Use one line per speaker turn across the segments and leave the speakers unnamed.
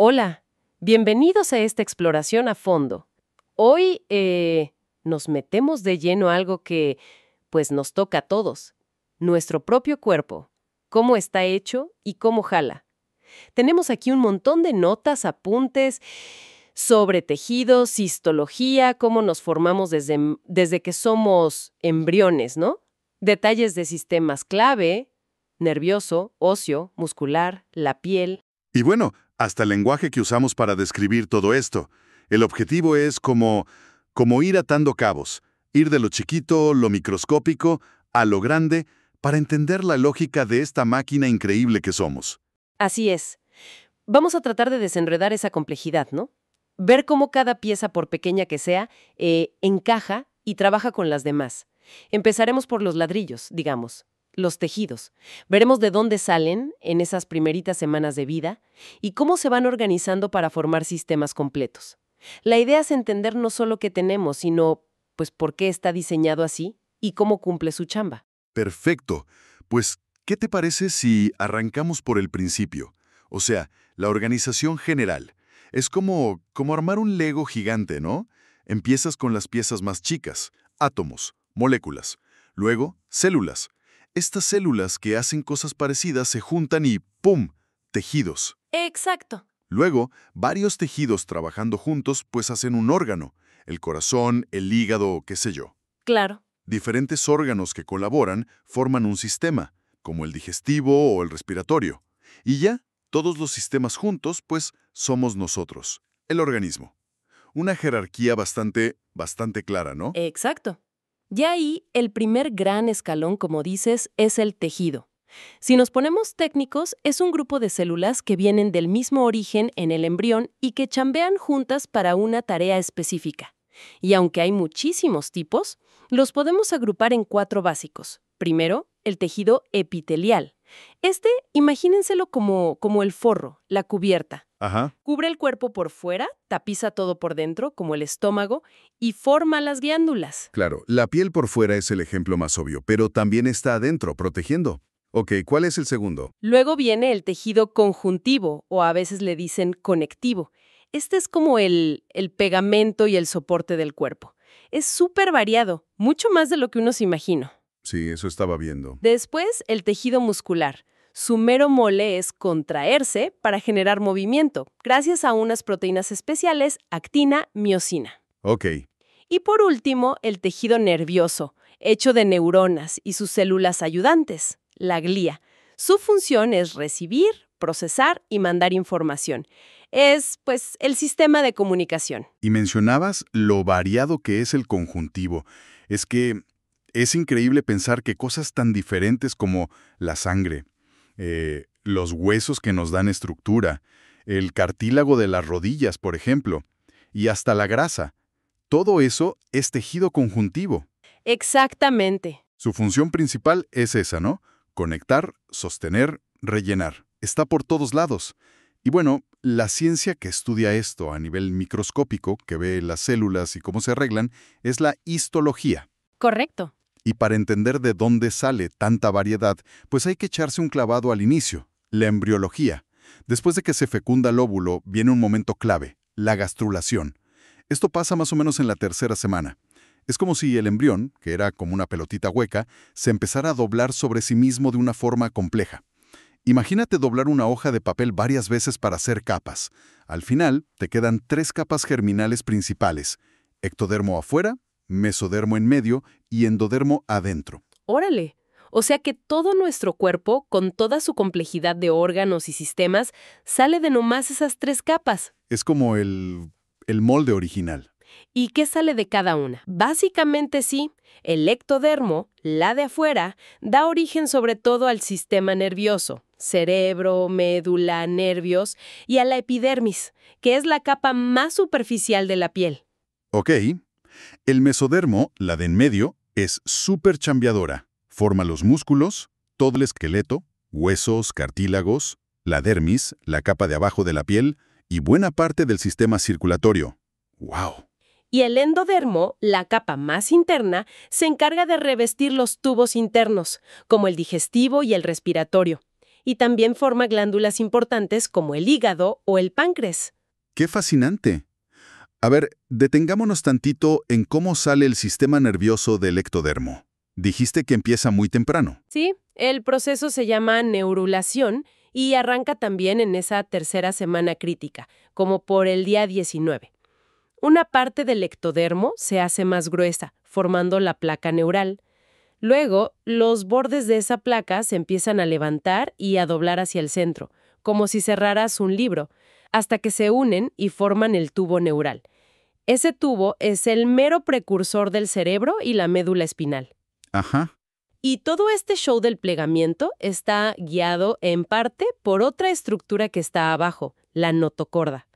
Hola, bienvenidos a esta exploración a fondo. Hoy nos metemos de lleno a algo que, pues, nos toca a todos, nuestro propio cuerpo, cómo está hecho y cómo jala. Tenemos aquí un montón de notas, apuntes sobre tejidos, histología, cómo nos formamos desde que somos embriones, ¿no? Detalles de sistemas clave, nervioso, óseo, muscular, la piel.
Y bueno, hasta el lenguaje que usamos para describir todo esto. El objetivo es como ir atando cabos, ir de lo chiquito, lo microscópico, a lo grande, para entender la lógica de esta máquina increíble que somos.
Así es. Vamos a tratar de desenredar esa complejidad, ¿no? Ver cómo cada pieza, por pequeña que sea, encaja y trabaja con las demás. Empezaremos por los ladrillos, digamos, los tejidos. Veremos de dónde salen en esas primeritas semanas de vida y cómo se van organizando para formar sistemas completos. La idea es entender no solo qué tenemos, sino, pues, por qué está diseñado así y cómo cumple su chamba.
Perfecto. Pues, ¿qué te parece si arrancamos por el principio? O sea, la organización general. Es como armar un Lego gigante, ¿no? Empiezas con las piezas más chicas, átomos, moléculas. Luego, células. Estas células que hacen cosas parecidas se juntan y ¡pum! Tejidos.
Exacto.
Luego, varios tejidos trabajando juntos pues hacen un órgano, el corazón, el hígado, qué sé yo.
Claro.
Diferentes órganos que colaboran forman un sistema, como el digestivo o el respiratorio. Y ya, todos los sistemas juntos pues somos nosotros, el organismo. Una jerarquía bastante clara, ¿no?
Exacto. Ya ahí, el primer gran escalón, como dices, es el tejido. Si nos ponemos técnicos, es un grupo de células que vienen del mismo origen en el embrión y que chambean juntas para una tarea específica. Y aunque hay muchísimos tipos, los podemos agrupar en 4 básicos. Primero, el tejido epitelial. Imagínenselo como el forro, la cubierta.
Ajá.
Cubre el cuerpo por fuera, tapiza todo por dentro, como el estómago, y forma las glándulas.
Claro, la piel por fuera es el ejemplo más obvio, pero también está adentro, protegiendo. Ok, ¿cuál es el segundo?
Luego viene el tejido conjuntivo, o a veces le dicen conectivo. Este es como el pegamento y el soporte del cuerpo. Es súper variado, mucho más de lo que uno se imagina.
Sí, eso estaba viendo.
Después, el tejido muscular. Su mero mole es contraerse para generar movimiento, gracias a unas proteínas especiales, actina, miosina.
Ok,
Y por último, el tejido nervioso, hecho de neuronas y sus células ayudantes, la glía. Su función es recibir, procesar y mandar información. Es, pues, el sistema de comunicación.
y mencionabas lo variado que es el conjuntivo. Es que es increíble pensar que cosas tan diferentes como la sangre, los huesos que nos dan estructura, el cartílago de las rodillas, por ejemplo, y hasta la grasa, todo eso es tejido conjuntivo.
Exactamente.
Su función principal es esa, ¿no? Conectar, sostener, rellenar. Está por todos lados. Y bueno, la ciencia que estudia esto a nivel microscópico, que ve las células y cómo se arreglan, es la histología.
Correcto.
Y para entender de dónde sale tanta variedad, pues hay que echarse un clavado al inicio, la embriología. Después de que se fecunda el óvulo, viene un momento clave, la gastrulación. Esto pasa más o menos en la 3ª semana. Es como si el embrión, que era como una pelotita hueca, se empezara a doblar sobre sí mismo de una forma compleja. Imagínate doblar una hoja de papel varias veces para hacer capas. Al final, te quedan 3 capas germinales principales: ectodermo afuera, mesodermo en medio y endodermo adentro.
Órale. O sea que todo nuestro cuerpo, con toda su complejidad de órganos y sistemas, sale de nomás esas 3 capas.
Es como el molde original.
¿Y qué sale de cada una? Básicamente sí, el ectodermo, la de afuera, da origen sobre todo al sistema nervioso, cerebro, médula, nervios, y a la epidermis, que es la capa más superficial de la piel.
Ok. El mesodermo, la de en medio, es súper chambeadora. Forma los músculos, todo el esqueleto, huesos, cartílagos, la dermis, la capa de abajo de la piel y buena parte del sistema circulatorio. ¡Wow!
Y el endodermo, la capa más interna, se encarga de revestir los tubos internos, como el digestivo y el respiratorio. y también forma glándulas importantes como el hígado o el páncreas.
¡Qué fascinante! A ver, detengámonos tantito en cómo sale el sistema nervioso del ectodermo. Dijiste que empieza muy temprano.
Sí, el proceso se llama neurulación y arranca también en esa tercera semana crítica, como por el día 19. Una parte del ectodermo se hace más gruesa, formando la placa neural. Luego, los bordes de esa placa se empiezan a levantar y a doblar hacia el centro, como si cerraras un libro, hasta que se unen y forman el tubo neural. Ese tubo es el mero precursor del cerebro y la médula espinal.
Ajá.
Y todo este show del plegamiento está guiado en parte por otra estructura que está abajo, la notocorda.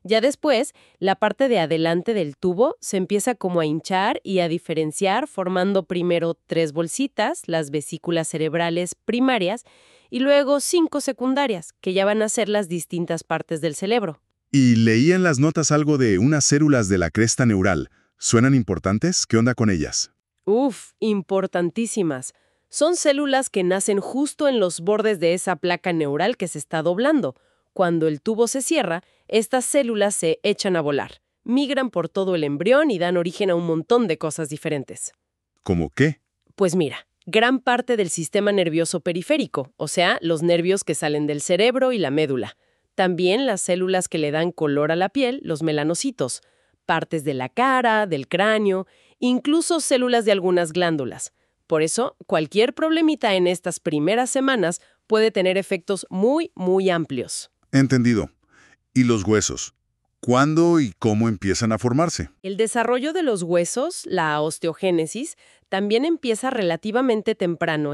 Ya después, la parte de adelante del tubo se empieza como a hinchar y a diferenciar, formando primero 3 bolsitas, las vesículas cerebrales primarias, y luego 5 secundarias, que ya van a ser las distintas partes del cerebro.
Y leí en las notas algo de unas células de la cresta neural. ¿Suenan importantes? ¿Qué onda con ellas?
Uf, importantísimas. Son células que nacen justo en los bordes de esa placa neural que se está doblando. Cuando el tubo se cierra, estas células se echan a volar, migran por todo el embrión y dan origen a un montón de cosas diferentes.
¿Cómo qué?
Pues mira, gran parte del sistema nervioso periférico, o sea, los nervios que salen del cerebro y la médula. También las células que le dan color a la piel, los melanocitos, partes de la cara, del cráneo, incluso células de algunas glándulas. Por eso, cualquier problemita en estas primeras semanas puede tener efectos muy, muy amplios.
Entendido. ¿Y los huesos? ¿Cuándo y cómo empiezan a formarse?
El desarrollo de los huesos, la osteogénesis, también empieza relativamente temprano,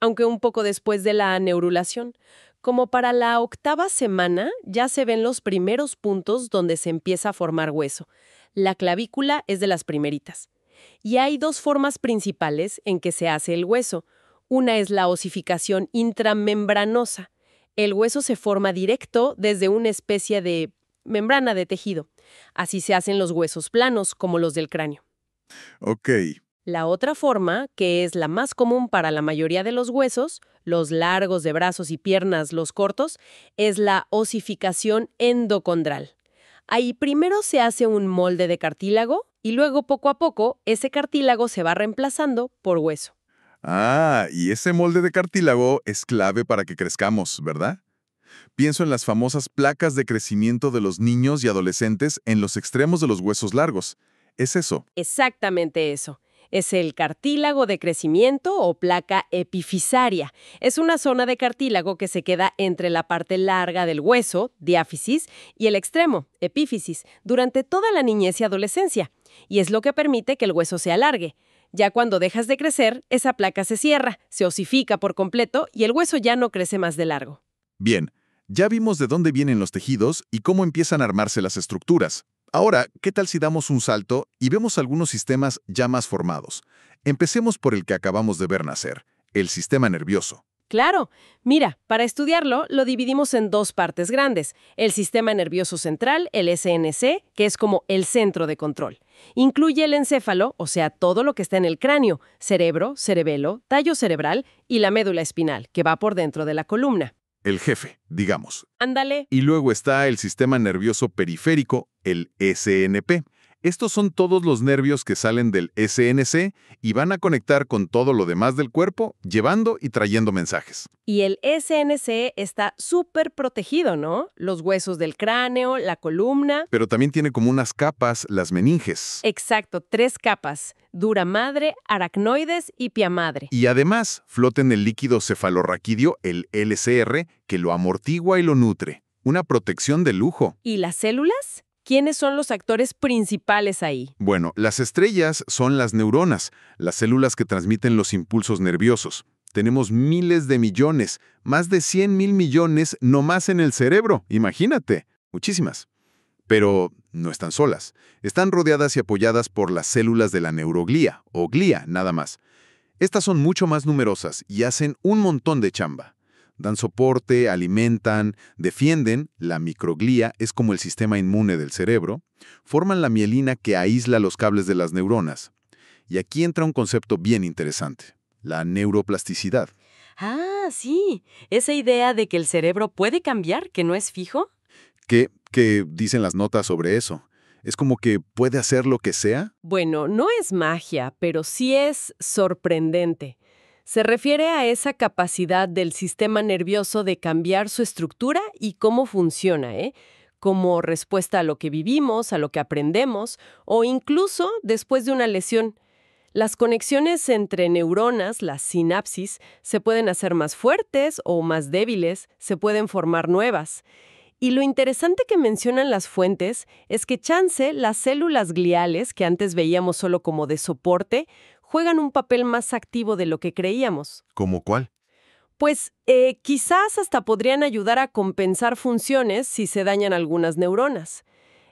aunque un poco después de la neurulación. Como para la 8ª semana ya se ven los primeros puntos donde se empieza a formar hueso. La clavícula es de las primeritas. Y hay 2 formas principales en que se hace el hueso. Una es la osificación intramembranosa. El hueso se forma directo desde una especie de membrana de tejido. Así se hacen los huesos planos, como los del cráneo.
Ok.
La otra forma, que es la más común para la mayoría de los huesos, los largos de brazos y piernas, los cortos, es la osificación endocondral. Ahí primero se hace un molde de cartílago y luego poco a poco ese cartílago se va reemplazando por hueso.
Ah, y ese molde de cartílago es clave para que crezcamos, ¿verdad? Pienso en las famosas placas de crecimiento de los niños y adolescentes en los extremos de los huesos largos. ¿Es eso?
Exactamente eso. Es el cartílago de crecimiento o placa epifisaria. Es una zona de cartílago que se queda entre la parte larga del hueso, diáfisis, y el extremo, epífisis, durante toda la niñez y adolescencia. Y es lo que permite que el hueso se alargue. Ya cuando dejas de crecer, esa placa se cierra, se osifica por completo y el hueso ya no crece más de largo.
Bien, ya vimos de dónde vienen los tejidos y cómo empiezan a armarse las estructuras. Ahora, ¿qué tal si damos un salto y vemos algunos sistemas ya más formados? Empecemos por el que acabamos de ver nacer, el sistema nervioso.
Claro, mira, para estudiarlo lo dividimos en 2 partes grandes. El sistema nervioso central, el SNC, que es como el centro de control. Incluye el encéfalo, o sea, todo lo que está en el cráneo, cerebro, cerebelo, tallo cerebral y la médula espinal, que va por dentro de la columna.
El jefe, digamos.
Ándale.
Y luego está el sistema nervioso periférico, el SNP. Estos son todos los nervios que salen del SNC y van a conectar con todo lo demás del cuerpo, llevando y trayendo mensajes.
Y el SNC está súper protegido, ¿no? Los huesos del cráneo, la columna.
Pero también tiene como unas capas, las meninges.
Exacto, 3 capas. Dura madre, aracnoides y pia madre.
Y además flota en el líquido cefalorraquídeo, el LCR, que lo amortigua y lo nutre. Una protección de lujo.
¿Y las células? ¿Quiénes son los actores principales ahí?
Bueno, las estrellas son las neuronas, las células que transmiten los impulsos nerviosos. Tenemos miles de millones, más de 100,000 millones nomás en el cerebro, imagínate, muchísimas. Pero no están solas, están rodeadas y apoyadas por las células de la neuroglía, o glía, nada más. Estas son mucho más numerosas y hacen un montón de chamba. Dan soporte, alimentan, defienden, la microglía es como el sistema inmune del cerebro, forman la mielina que aísla los cables de las neuronas. Y aquí entra un concepto bien interesante, la neuroplasticidad.
Ah, sí. Esa idea de que el cerebro puede cambiar, que no es fijo.
¿Qué dicen las notas sobre eso? ¿Es como que puede hacer lo que sea?
Bueno, no es magia, pero sí es sorprendente. Se refiere a esa capacidad del sistema nervioso de cambiar su estructura y cómo funciona, ¿eh? Como respuesta a lo que vivimos, a lo que aprendemos, o incluso después de una lesión. Las conexiones entre neuronas, las sinapsis, se pueden hacer más fuertes o más débiles, se pueden formar nuevas. Y lo interesante que mencionan las fuentes es que chance las células gliales, que antes veíamos solo como de soporte, juegan un papel más activo de lo que creíamos.
¿Cómo cuál?
Pues quizás hasta podrían ayudar a compensar funciones si se dañan algunas neuronas.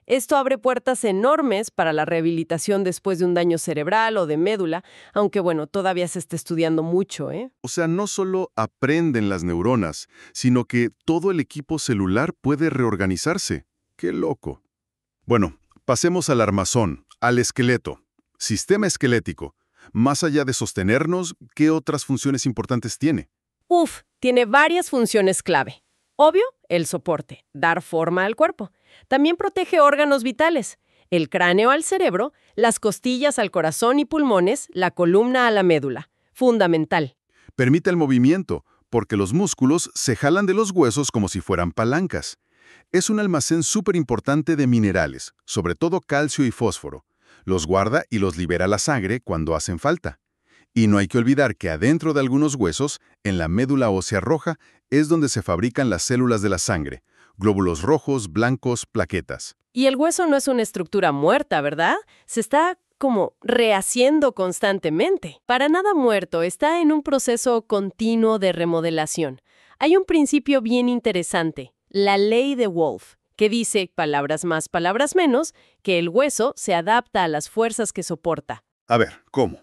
Esto abre puertas enormes para la rehabilitación después de un daño cerebral o de médula, aunque bueno, todavía se está estudiando mucho, ¿eh?
O sea, no solo aprenden las neuronas, sino que todo el equipo celular puede reorganizarse. ¡Qué loco! Bueno, pasemos al armazón, al esqueleto. Sistema esquelético. Más allá de sostenernos, ¿qué otras funciones importantes tiene?
Tiene varias funciones clave. Obvio, el soporte, dar forma al cuerpo. También protege órganos vitales, el cráneo al cerebro, las costillas al corazón y pulmones, la columna a la médula. Fundamental.
Permite el movimiento, porque los músculos se jalan de los huesos como si fueran palancas. Es un almacén súper importante de minerales, sobre todo calcio y fósforo. Los guarda y los libera a la sangre cuando hacen falta. Y no hay que olvidar que adentro de algunos huesos, en la médula ósea roja, es donde se fabrican las células de la sangre, glóbulos rojos, blancos, plaquetas.
Y el hueso no es una estructura muerta, ¿verdad? Se está como rehaciendo constantemente. Para nada muerto, está en un proceso continuo de remodelación. Hay un principio bien interesante, la ley de Wolff, que dice, palabras más, palabras menos, que el hueso se adapta a las fuerzas que soporta.
A ver, ¿cómo?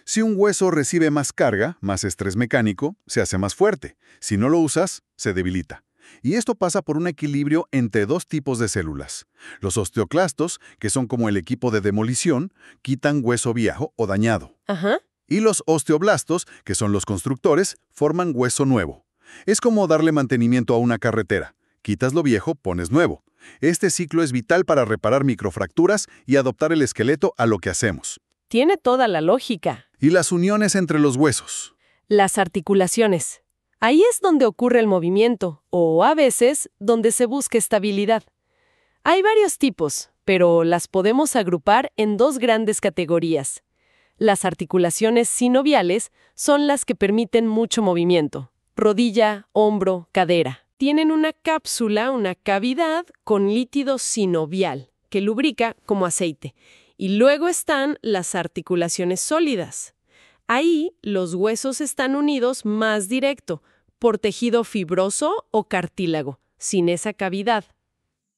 Si un hueso recibe más carga, más estrés mecánico, se hace más fuerte. Si no lo usas, se debilita. Y esto pasa por un equilibrio entre dos tipos de células. Los osteoclastos, que son como el equipo de demolición, quitan hueso viejo o dañado.
Ajá.
Y los osteoblastos, que son los constructores, forman hueso nuevo. Es como darle mantenimiento a una carretera. Quitas lo viejo, pones nuevo. Este ciclo es vital para reparar microfracturas y adaptar el esqueleto a lo que hacemos.
Tiene toda la lógica.
Y las uniones entre los huesos.
Las articulaciones. Ahí es donde ocurre el movimiento, o a veces donde se busca estabilidad. Hay varios tipos, pero las podemos agrupar en dos grandes categorías. Las articulaciones sinoviales son las que permiten mucho movimiento. Rodilla, hombro, cadera. Tienen una cápsula, una cavidad con líquido sinovial, que lubrica como aceite. Y luego están las articulaciones sólidas. Ahí los huesos están unidos más directo, por tejido fibroso o cartílago, sin esa cavidad.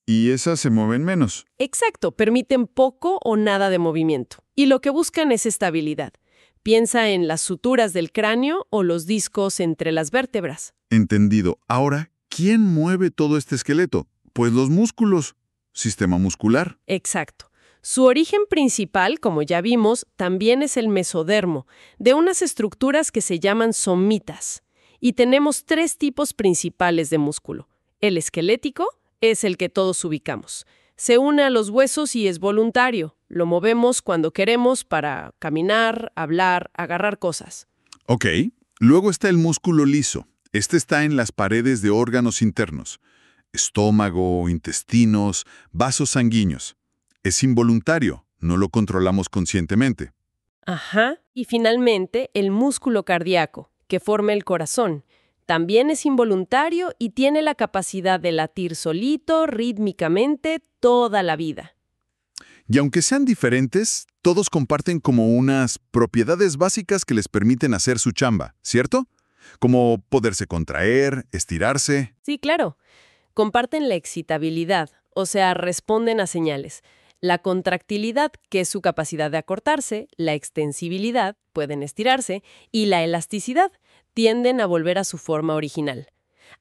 Y esas se mueven menos.
Exacto, permiten poco o nada de movimiento. Y lo que buscan es estabilidad. Piensa en las suturas del cráneo o los discos entre las vértebras.
Entendido. Ahora, ¿quién mueve todo este esqueleto? Pues los músculos. Sistema muscular.
Exacto. Su origen principal, como ya vimos, también es el mesodermo, de unas estructuras que se llaman somitas. Y tenemos tres tipos principales de músculo. El esquelético es el que todos ubicamos. Se une a los huesos y es voluntario. Lo movemos cuando queremos para caminar, hablar, agarrar cosas.
Ok. Luego está el músculo liso. Este está en las paredes de órganos internos. Estómago, intestinos, vasos sanguíneos. Es involuntario, no lo controlamos conscientemente.
Ajá. Y finalmente, el músculo cardíaco, que forma el corazón. También es involuntario y tiene la capacidad de latir solito, rítmicamente, toda la vida.
Y aunque sean diferentes, todos comparten como unas propiedades básicas que les permiten hacer su chamba, ¿cierto? Como poderse contraer, estirarse.
Sí, claro. Comparten la excitabilidad, o sea, responden a señales. La contractilidad, que es su capacidad de acortarse, la extensibilidad, pueden estirarse, y la elasticidad, tienden a volver a su forma original.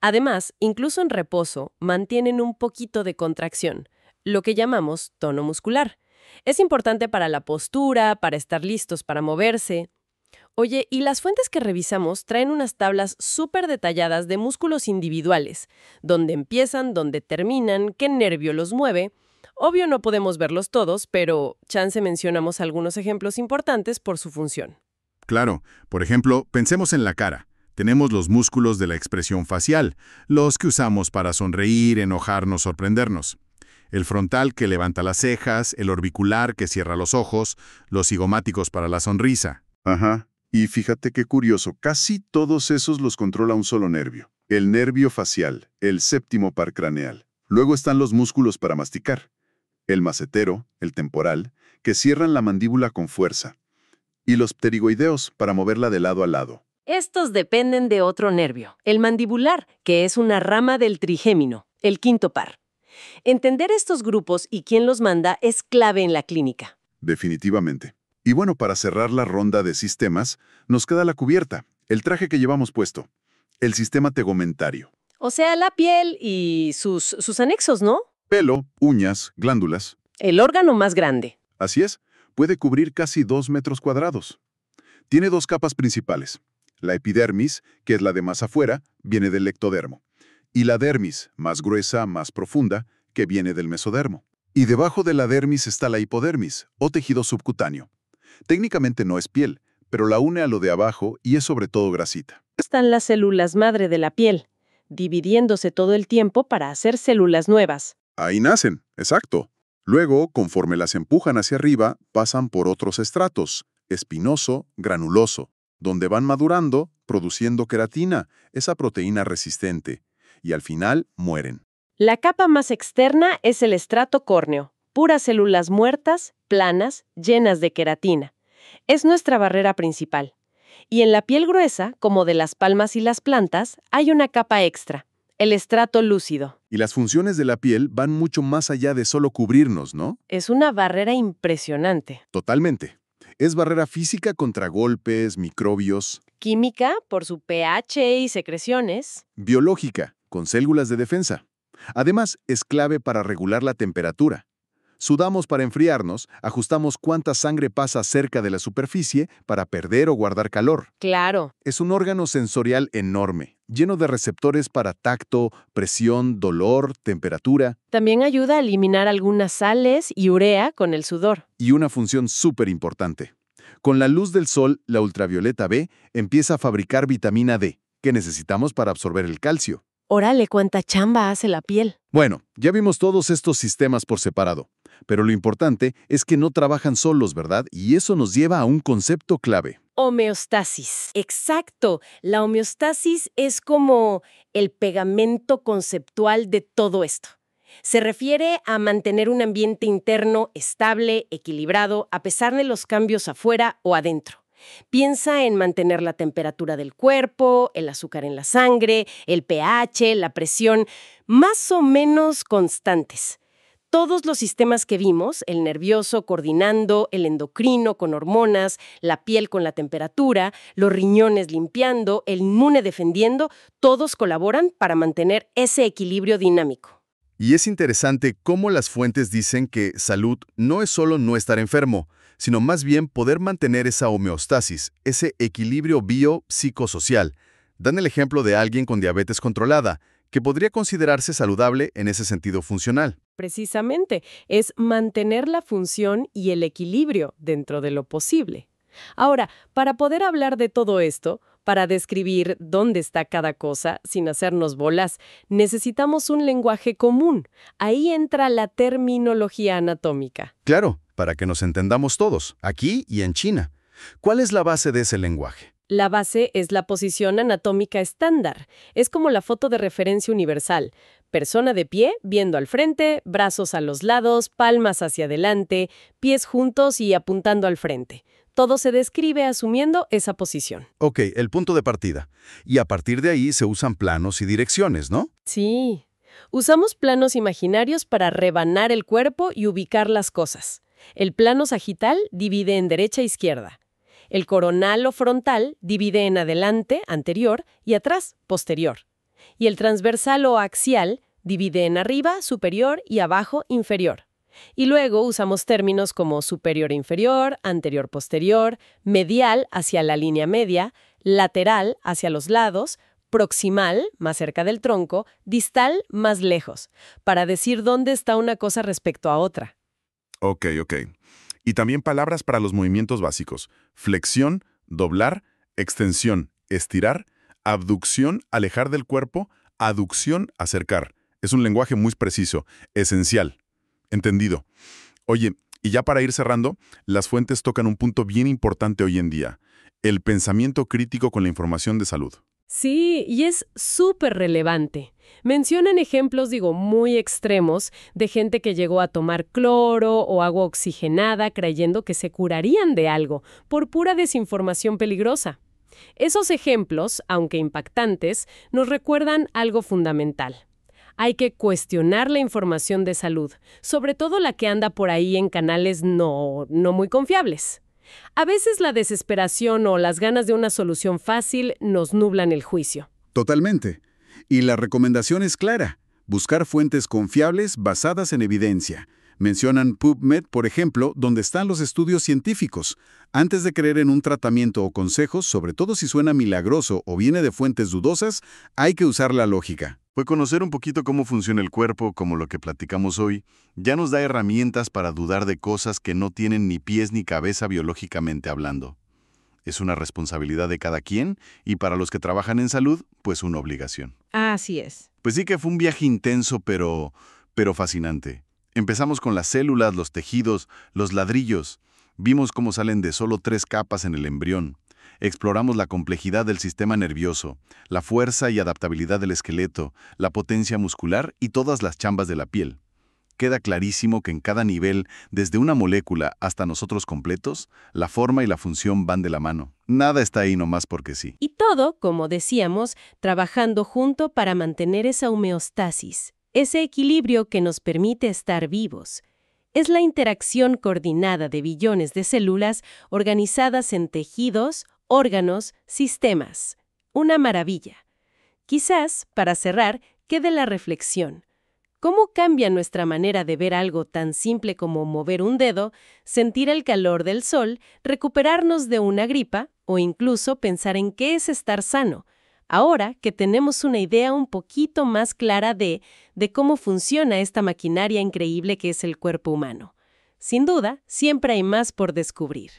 Además, incluso en reposo, mantienen un poquito de contracción, lo que llamamos tono muscular. Es importante para la postura, para estar listos para moverse. Oye, y las fuentes que revisamos traen unas tablas súper detalladas de músculos individuales, dónde empiezan, dónde terminan, qué nervio los mueve. Obvio no podemos verlos todos, pero chance mencionamos algunos ejemplos importantes por su función.
Claro, por ejemplo, pensemos en la cara. Tenemos los músculos de la expresión facial, los que usamos para sonreír, enojarnos, sorprendernos. El frontal que levanta las cejas, el orbicular que cierra los ojos, los cigomáticos para la sonrisa.
Ajá. Y fíjate qué curioso, casi todos esos los controla un solo nervio. El nervio facial, el séptimo par craneal. Luego están los músculos para masticar. El macetero, el temporal, que cierran la mandíbula con fuerza. Y los pterigoideos, para moverla de lado a lado.
Estos dependen de otro nervio, el mandibular, que es una rama del trigémino, el quinto par. Entender estos grupos y quién los manda es clave en la clínica.
Definitivamente. Y bueno, para cerrar la ronda de sistemas, nos queda la cubierta, el traje que llevamos puesto, el sistema tegumentario.
O sea, la piel y sus anexos, ¿no?
Pelo, uñas, glándulas.
El órgano más grande.
Así es, puede cubrir casi 2 metros cuadrados. Tiene 2 capas principales. La epidermis, que es la de más afuera, viene del ectodermo. Y la dermis, más gruesa, más profunda, que viene del mesodermo. Y debajo de la dermis está la hipodermis, o tejido subcutáneo. Técnicamente no es piel, pero la une a lo de abajo y es sobre todo grasita.
Están las células madre de la piel, dividiéndose todo el tiempo para hacer células nuevas.
Ahí nacen, exacto. Luego, conforme las empujan hacia arriba, pasan por otros estratos, espinoso, granuloso, donde van madurando, produciendo queratina, esa proteína resistente, y al final mueren.
La capa más externa es el estrato córneo, puras células muertas, planas, llenas de queratina. Es nuestra barrera principal. Y en la piel gruesa, como de las palmas y las plantas, hay una capa extra, el estrato lúcido.
Y las funciones de la piel van mucho más allá de solo cubrirnos, ¿no?
Es una barrera impresionante.
Totalmente. Es barrera física contra golpes, microbios.
Química, por su pH y secreciones.
Biológica, con células de defensa. Además, es clave para regular la temperatura. Sudamos para enfriarnos, ajustamos cuánta sangre pasa cerca de la superficie para perder o guardar calor.
Claro.
Es un órgano sensorial enorme, lleno de receptores para tacto, presión, dolor, temperatura.
También ayuda a eliminar algunas sales y urea con el sudor.
Y una función súper importante. Con la luz del sol, la ultravioleta B empieza a fabricar vitamina D, que necesitamos para absorber el calcio.
Órale, cuánta chamba hace la piel.
Bueno, ya vimos todos estos sistemas por separado, pero lo importante es que no trabajan solos, ¿verdad? Y eso nos lleva a un concepto clave.
Homeostasis. Exacto. La homeostasis es como el pegamento conceptual de todo esto. Se refiere a mantener un ambiente interno estable, equilibrado, a pesar de los cambios afuera o adentro. Piensa en mantener la temperatura del cuerpo, el azúcar en la sangre, el pH, la presión, más o menos constantes. Todos los sistemas que vimos, el nervioso coordinando, el endocrino con hormonas, la piel con la temperatura, los riñones limpiando, el inmune defendiendo, todos colaboran para mantener ese equilibrio dinámico.
Y es interesante cómo las fuentes dicen que salud no es solo no estar enfermo, sino más bien poder mantener esa homeostasis, ese equilibrio biopsicosocial. Dan el ejemplo de alguien con diabetes controlada, que podría considerarse saludable en ese sentido funcional.
Precisamente, es mantener la función y el equilibrio dentro de lo posible. Ahora, para poder hablar de todo esto, para describir dónde está cada cosa sin hacernos bolas, necesitamos un lenguaje común. Ahí entra la terminología anatómica.
Claro, para que nos entendamos todos, aquí y en China. ¿Cuál es la base de ese lenguaje?
La base es la posición anatómica estándar. Es como la foto de referencia universal. Persona de pie, viendo al frente, brazos a los lados, palmas hacia adelante, pies juntos y apuntando al frente. Todo se describe asumiendo esa posición.
Ok, el punto de partida. Y a partir de ahí se usan planos y direcciones, ¿no?
Sí. Usamos planos imaginarios para rebanar el cuerpo y ubicar las cosas. El plano sagital divide en derecha e izquierda. El coronal o frontal divide en adelante, anterior, y atrás, posterior. Y el transversal o axial divide en arriba, superior, y abajo, inferior. Y luego usamos términos como superior e inferior, anterior posterior, medial hacia la línea media, lateral hacia los lados, proximal, más cerca del tronco, distal, más lejos, para decir dónde está una cosa respecto a otra.
Ok. Y también palabras para los movimientos básicos. Flexión, doblar, extensión, estirar, abducción, alejar del cuerpo, aducción, acercar. Es un lenguaje muy preciso, esencial. Entendido. Oye, y ya para ir cerrando, las fuentes tocan un punto bien importante hoy en día, el pensamiento crítico con la información de salud.
Sí, y es súper relevante. Mencionan ejemplos, muy extremos, de gente que llegó a tomar cloro o agua oxigenada creyendo que se curarían de algo, por pura desinformación peligrosa. Esos ejemplos, aunque impactantes, nos recuerdan algo fundamental. Hay que cuestionar la información de salud, sobre todo la que anda por ahí en canales no muy confiables. A veces la desesperación o las ganas de una solución fácil nos nublan el juicio.
Totalmente. Y la recomendación es clara: buscar fuentes confiables basadas en evidencia. Mencionan PubMed, por ejemplo, donde están los estudios científicos. Antes de creer en un tratamiento o consejos, sobre todo si suena milagroso o viene de fuentes dudosas, hay que usar la lógica.
Pues conocer un poquito cómo funciona el cuerpo, como lo que platicamos hoy, ya nos da herramientas para dudar de cosas que no tienen ni pies ni cabeza biológicamente hablando. Es una responsabilidad de cada quien y para los que trabajan en salud, pues una obligación.
Así es.
Pues sí que fue un viaje intenso, pero fascinante. Empezamos con las células, los tejidos, los ladrillos. Vimos cómo salen de solo 3 capas en el embrión. Exploramos la complejidad del sistema nervioso, la fuerza y adaptabilidad del esqueleto, la potencia muscular y todas las chambas de la piel. Queda clarísimo que en cada nivel, desde una molécula hasta nosotros completos, la forma y la función van de la mano. Nada está ahí nomás porque sí.
Y todo, como decíamos, trabajando junto para mantener esa homeostasis, ese equilibrio que nos permite estar vivos. Es la interacción coordinada de billones de células organizadas en tejidos, órganos, sistemas. Una maravilla. Quizás, para cerrar, quede la reflexión. ¿Cómo cambia nuestra manera de ver algo tan simple como mover un dedo, sentir el calor del sol, recuperarnos de una gripa o incluso pensar en qué es estar sano? Ahora que tenemos una idea un poquito más clara de cómo funciona esta maquinaria increíble que es el cuerpo humano. Sin duda, siempre hay más por descubrir.